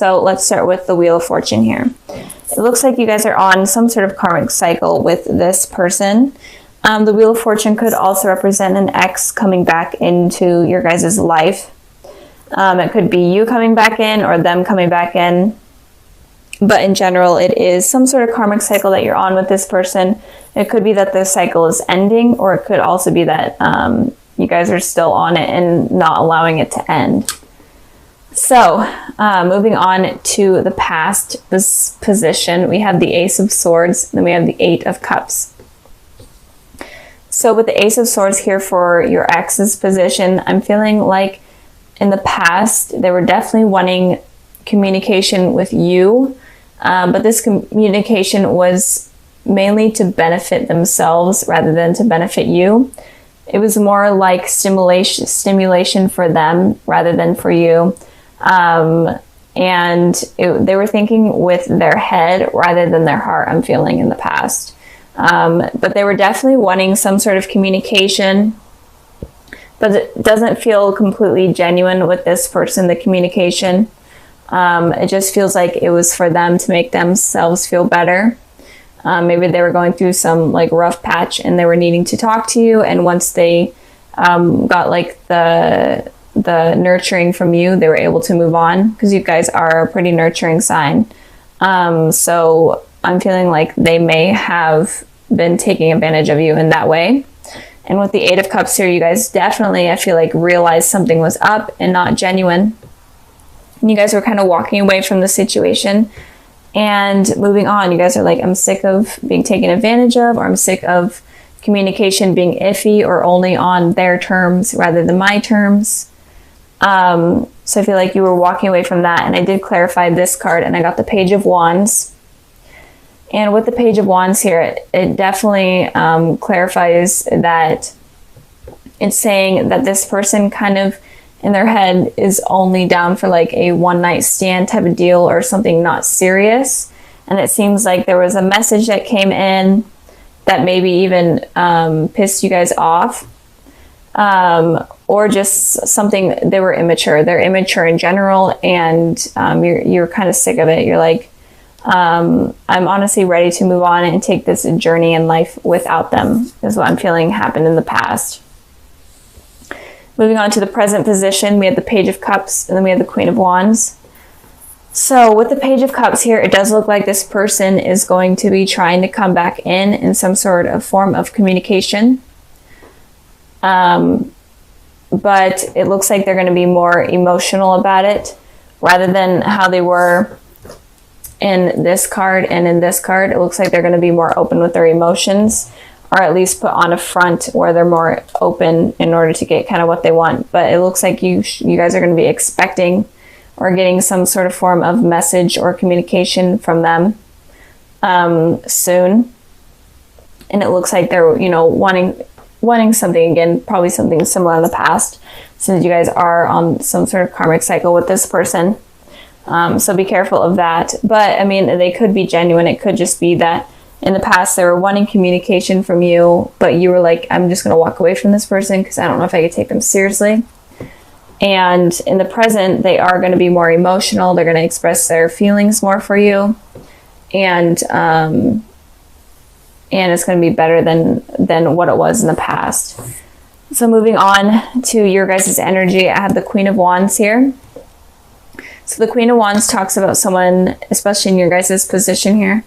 So let's start with the Wheel of Fortune here. It looks like you guys are on some sort of karmic cycle with this person. The Wheel of Fortune could also represent an ex coming back into your guys' life. It could be you coming back in or them coming back in. But in general, it is some sort of karmic cycle that you're on with this person. It could be that the cycle is ending, or it could also be that you guys are still on it and not allowing it to end. So moving on to the past position, we have the Ace of Swords, then we have the Eight of Cups. So with the Ace of Swords here for your ex's position, I'm feeling like in the past, they were definitely wanting communication with you, but this communication was mainly to benefit themselves rather than to benefit you. It was more like stimulation for them rather than for you. They were thinking with their head rather than their heart, I'm feeling in the past. But they were definitely wanting some sort of communication, but it doesn't feel completely genuine with this person, the communication. It just feels like it was for them to make themselves feel better. Maybe they were going through some like rough patch and they were needing to talk to you. And once they got like the nurturing from you, they were able to move on, because you guys are a pretty nurturing sign. So I'm feeling like they may have been taking advantage of you in that way. And with the Eight of Cups here, you guys definitely, I feel like, realized something was up and not genuine. And you guys were kind of walking away from the situation and moving on. You guys are like, I'm sick of being taken advantage of, or I'm sick of communication being iffy or only on their terms rather than my terms. So I feel like you were walking away from that. And I did clarify this card, and I got the Page of Wands. And with the Page of Wands here, it definitely clarifies that it's saying that this person kind of in their head is only down for like a one-night stand type of deal or something not serious. And it seems like there was a message that came in that maybe even pissed you guys off. Or just something, they were immature. They're immature in general, and you're kind of sick of it. You're like, I'm honestly ready to move on and take this journey in life without them, is what I'm feeling happened in the past. Moving on to the present position, we have the Page of Cups, and then we have the Queen of Wands. So with the Page of Cups here, it does look like this person is going to be trying to come back in some sort of form of communication. But it looks like they're going to be more emotional about it rather than how they were in this card and in this card. It looks like they're going to be more open with their emotions, or at least put on a front where they're more open in order to get kind of what they want. But it looks like you guys are going to be expecting or getting some sort of form of message or communication from them soon. And it looks like they're, wanting something again, probably something similar in the past, since you guys are on some sort of karmic cycle with this person. So be careful of that. But I mean, they could be genuine. It could just be that in the past they were wanting communication from you, but you were like, I'm just going to walk away from this person because I don't know if I could take them seriously. And in the present, they are going to be more emotional. They're going to express their feelings more for you. And it's going to be better than what it was in the past. So moving on to your guys' energy, I have the Queen of Wands here. So the Queen of Wands talks about someone, especially in your guys' position here.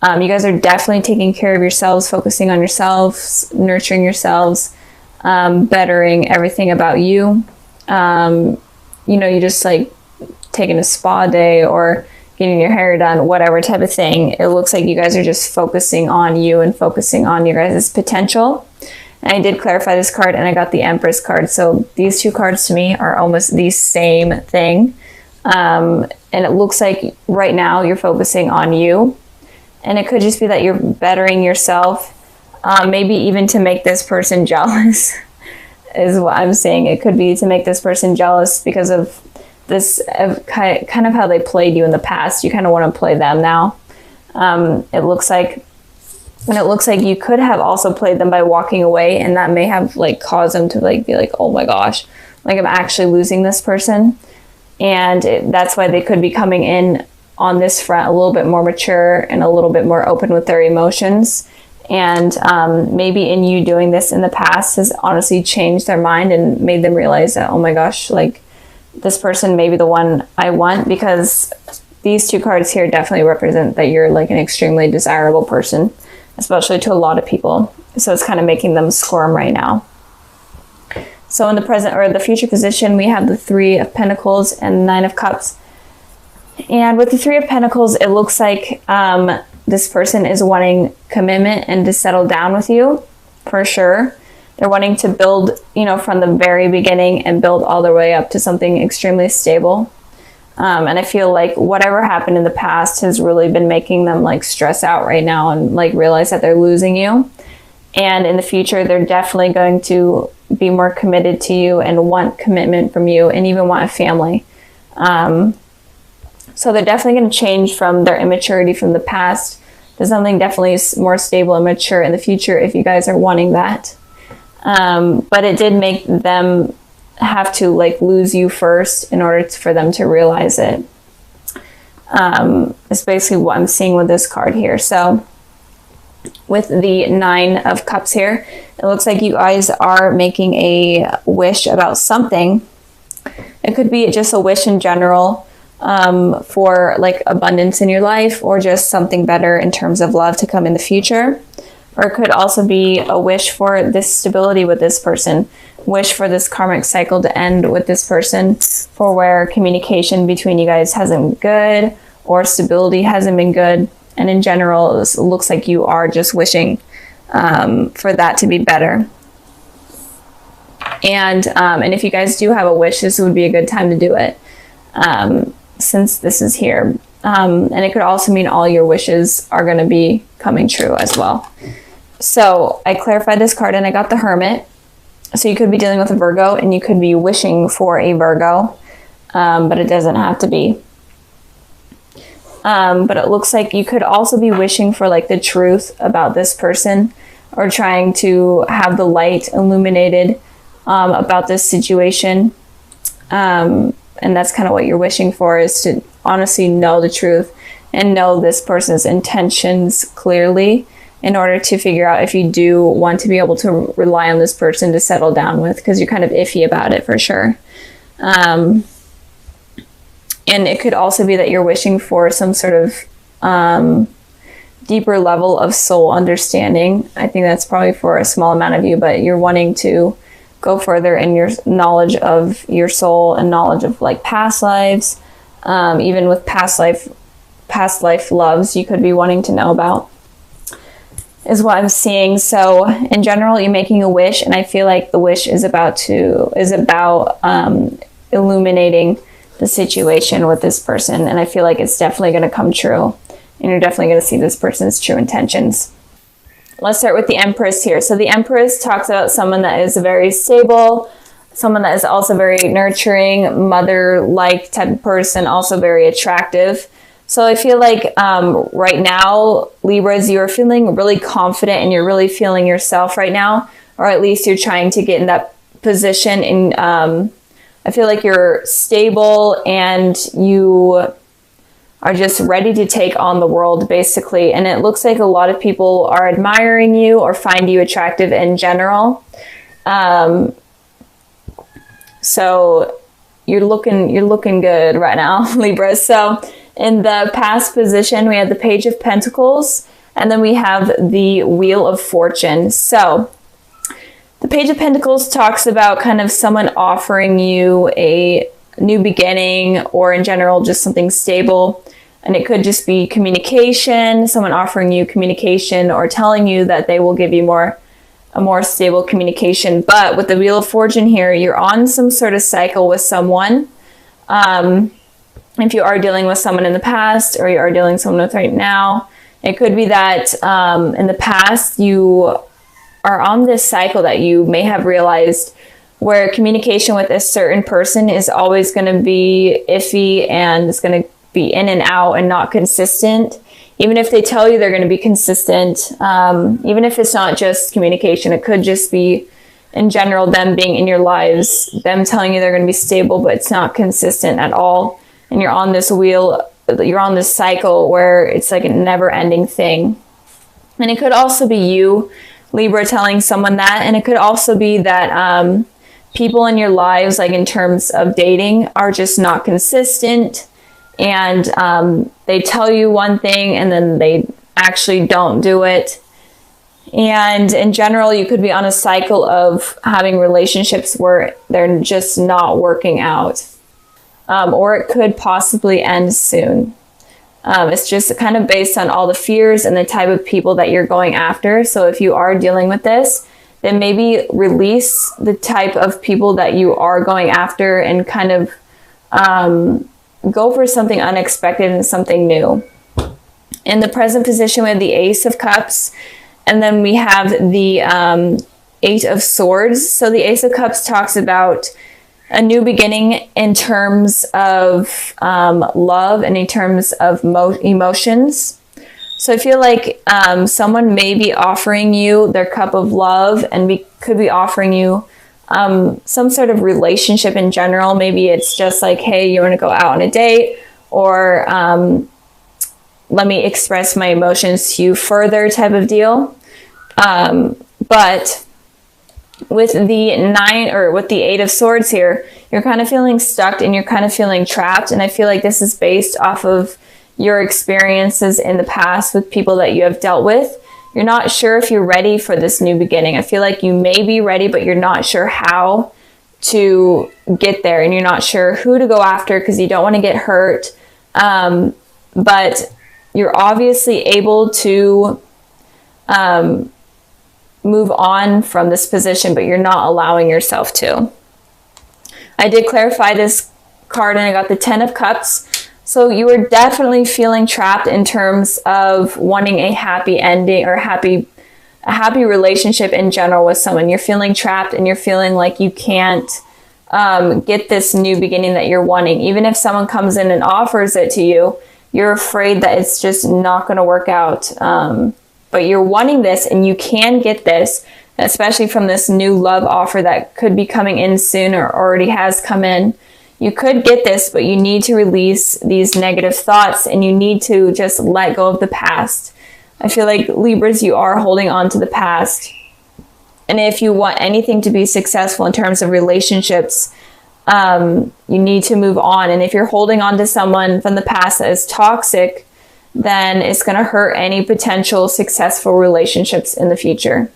You guys are definitely taking care of yourselves, focusing on yourselves, nurturing yourselves, bettering everything about you. You just like taking a spa day or getting your hair done, whatever type of thing. It looks like you guys are just focusing on you and focusing on your guys' potential. And I did clarify this card, and I got the Empress card. So these two cards to me are almost the same thing. And it looks like right now you're focusing on you. And it could just be that you're bettering yourself, maybe even to make this person jealous is what I'm saying. It could be to make this person jealous because of this kind of how they played you in the past. You kind of want to play them now. It looks like you could have also played them by walking away, and that may have like caused them to like be like, oh my gosh, like I'm actually losing this person. And that's why they could be coming in on this front a little bit more mature and a little bit more open with their emotions. And maybe in you doing this in the past has honestly changed their mind and made them realize that, oh my gosh, like this person may be the one I want, because these two cards here definitely represent that you're like an extremely desirable person, especially to a lot of people. So it's kind of making them squirm right now. So in the present or the future position, we have the Three of Pentacles and Nine of Cups. And with the Three of Pentacles, it looks like this person is wanting commitment and to settle down with you, for sure. They're wanting to build, you know, from the very beginning and build all the way up to something extremely stable. And I feel like whatever happened in the past has really been making them like stress out right now and like realize that they're losing you. And in the future, they're definitely going to be more committed to you and want commitment from you and even want a family. So they're definitely going to change from their immaturity from the past to something definitely more stable and mature in the future if you guys are wanting that. But it did make them have to like lose you first in order for them to realize it. It's basically what I'm seeing with this card here. So with the Nine of Cups here, it looks like you guys are making a wish about something. It could be just a wish in general, for like abundance in your life, or just something better in terms of love to come in the future. Or it could also be a wish for this stability with this person, wish for this karmic cycle to end with this person, for where communication between you guys hasn't been good or stability hasn't been good. And in general, it looks like you are just wishing for that to be better. And if you guys do have a wish, this would be a good time to do it, since this is here. And it could also mean all your wishes are going to be coming true as well. So I clarified this card and I got the Hermit. So you could be dealing with a Virgo and you could be wishing for a Virgo, but it doesn't have to be. But it looks like you could also be wishing for like the truth about this person, or trying to have the light illuminated about this situation. And that's kind of what you're wishing for, is to honestly know the truth and know this person's intentions clearly, in order to figure out if you do want to be able to rely on this person to settle down with, because you're kind of iffy about it for sure. And it could also be that you're wishing for some sort of deeper level of soul understanding. I think that's probably for a small amount of you, but you're wanting to go further in your knowledge of your soul and knowledge of like past lives, even with past life loves you could be wanting to know about, is what I'm seeing. So in general, you're making a wish, and I feel like the wish is about illuminating the situation with this person, and I feel like it's definitely going to come true, and you're definitely going to see this person's true intentions. Let's start with the Empress here. So the Empress talks about someone that is very stable, someone that is also very nurturing, mother-like type of person, also very attractive. So I feel like right now, Libras, you're feeling really confident and you're really feeling yourself right now, or at least you're trying to get in that position. And I feel like you're stable and you are just ready to take on the world, basically. And it looks like a lot of people are admiring you or find you attractive in general. So you're looking good right now, Libra. So in the past position, we have the Page of Pentacles, and then we have the Wheel of Fortune. So the Page of Pentacles talks about kind of someone offering you a new beginning, or in general, just something stable. And it could just be communication, someone offering you communication or telling you that they will give you a more stable communication. But with the Wheel of Fortune here, you're on some sort of cycle with someone. If you are dealing with someone in the past, or you are dealing with someone with right now, it could be that in the past you are on this cycle that you may have realized, where communication with a certain person is always going to be iffy, and it's going to be in and out and not consistent. Even if they tell you they're going to be consistent, even if it's not just communication, it could just be in general, them being in your lives, them telling you they're going to be stable, but it's not consistent at all. And you're on this wheel, you're on this cycle where it's like a never ending thing. And it could also be you, Libra, telling someone that. And it could also be that people in your lives, like in terms of dating, are just not consistent. And they tell you one thing and then they actually don't do it. And in general, you could be on a cycle of having relationships where they're just not working out. Or it could possibly end soon. It's just kind of based on all the fears and the type of people that you're going after. So if you are dealing with this, then maybe release the type of people that you are going after and kind of go for something unexpected and something new. In the present position, we have the Ace of Cups, and then we have the Eight of Swords. So the Ace of Cups talks about a new beginning in terms of love and in terms of emotions. So I feel like someone may be offering you their cup of love and could be offering you some sort of relationship in general. Maybe it's just like, hey, you want to go out on a date, or let me express my emotions to you further type of deal. But with the Eight of Swords here, you're kind of feeling stuck and you're kind of feeling trapped. And I feel like this is based off of your experiences in the past with people that you have dealt with. You're not sure if you're ready for this new beginning. I feel like you may be ready, but you're not sure how to get there, and you're not sure who to go after because you don't want to get hurt. But you're obviously able to move on from this position, but you're not allowing yourself to. I did clarify this card and I got the Ten of Cups. So you are definitely feeling trapped in terms of wanting a happy ending or a happy relationship in general with someone. You're feeling trapped and you're feeling like you can't get this new beginning that you're wanting. Even if someone comes in and offers it to you, you're afraid that it's just not going to work out. But you're wanting this and you can get this, especially from this new love offer that could be coming in soon or already has come in. You could get this, but you need to release these negative thoughts and you need to just let go of the past. I feel like Libras, you are holding on to the past. And if you want anything to be successful in terms of relationships, you need to move on. And if you're holding on to someone from the past that is toxic, then it's going to hurt any potential successful relationships in the future.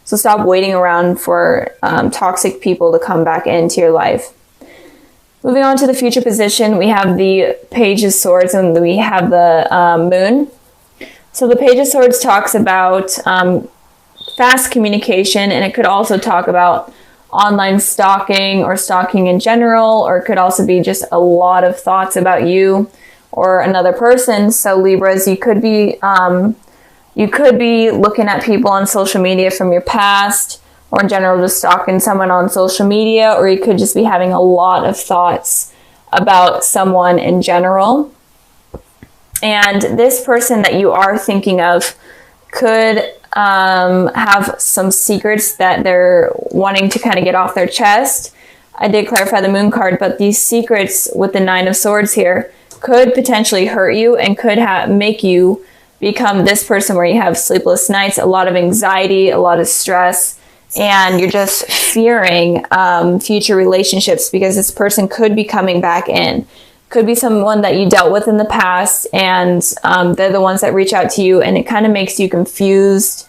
So stop waiting around for toxic people to come back into your life. Moving on to the future position, we have the Page of Swords and we have the Moon. So the Page of Swords talks about fast communication, and it could also talk about online stalking or stalking in general, or it could also be just a lot of thoughts about you or another person. So Libras, you could be looking at people on social media from your past, or in general just stalking someone on social media, or you could just be having a lot of thoughts about someone in general. And this person that you are thinking of could have some secrets that they're wanting to kind of get off their chest. I did clarify the Moon card, but these secrets with the Nine of Swords here could potentially hurt you and could make you become this person where you have sleepless nights, a lot of anxiety, a lot of stress, and you're just fearing future relationships because this person could be coming back in. Could be someone that you dealt with in the past, and they're the ones that reach out to you, and it kind of makes you confused.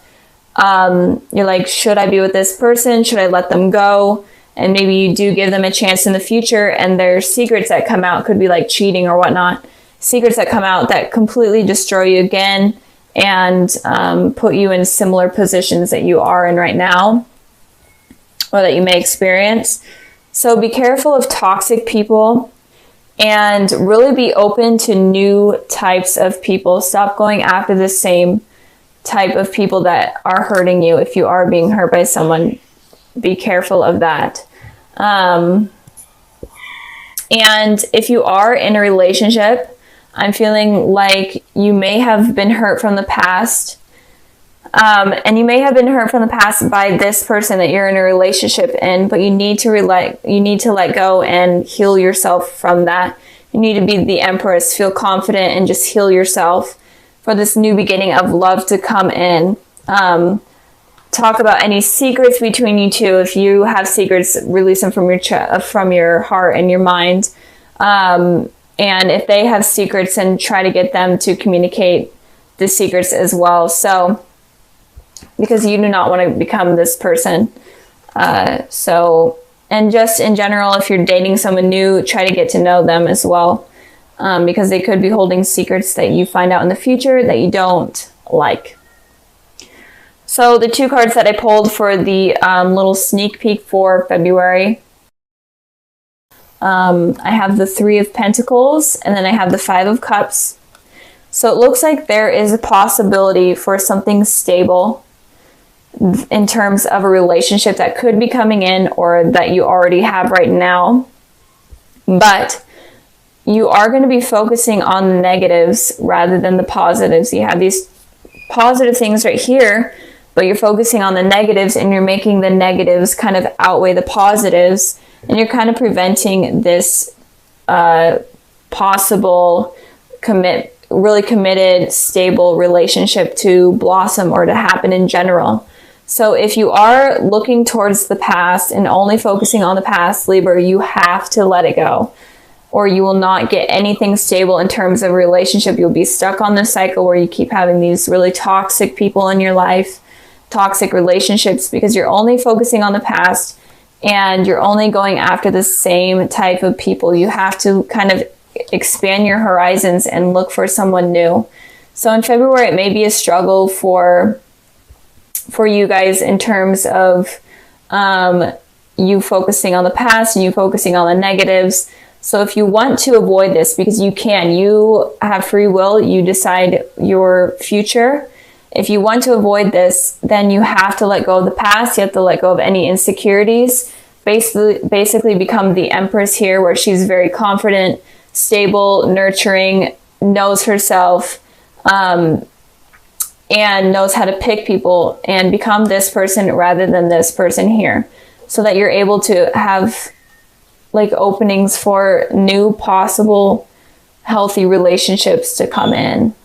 You're like, should I be with this person? Should I let them go? And maybe you do give them a chance in the future, and there's secrets that come out, could be like cheating or whatnot. Secrets that come out that completely destroy you again and put you in similar positions that you are in right now or that you may experience. So be careful of toxic people and really be open to new types of people. Stop going after the same type of people that are hurting you. If you are being hurt by someone, be careful of that. And if you are in a relationship, I'm feeling like you may have been hurt from the past, And you may have been hurt from the past by this person that you're in a relationship in, but you need to let go and heal yourself from that. You need to be the Empress, feel confident, and just heal yourself for this new beginning of love to come in. Talk about any secrets between you two. If you have secrets, release them from your heart and your mind. And if they have secrets, and try to get them to communicate the secrets as well. So, because you do not want to become this person. And just in general, if you're dating someone new, try to get to know them as well. Because they could be holding secrets that you find out in the future that you don't like. So the 2 cards that I pulled for the little sneak peek for February, I have the 3 of Pentacles, and then I have the 5 of Cups. So it looks like there is a possibility for something stable in terms of a relationship that could be coming in, or that you already have right now. But you are going to be focusing on the negatives rather than the positives. You have these positive things right here, but you're focusing on the negatives, and you're making the negatives kind of outweigh the positives, and you're kind of preventing this possible really committed, stable relationship to blossom or to happen in general. So if you are looking towards the past and only focusing on the past, Libra, you have to let it go, or you will not get anything stable in terms of relationship. You'll be stuck on this cycle where you keep having these really toxic people in your life, toxic relationships, because you're only focusing on the past and you're only going after the same type of people. You have to kind of expand your horizons and look for someone new. So in February, it may be a struggle for you guys in terms of you focusing on the past and you focusing on the negatives. So if you want to avoid this, because you have free will, you decide your future. If you want to avoid this, then you have to let go of the past. You have to let go of any insecurities. Basically become the Empress here, where she's very confident, stable, nurturing, knows herself, and knows how to pick people, and become this person rather than this person here, so that you're able to have like openings for new possible healthy relationships to come in.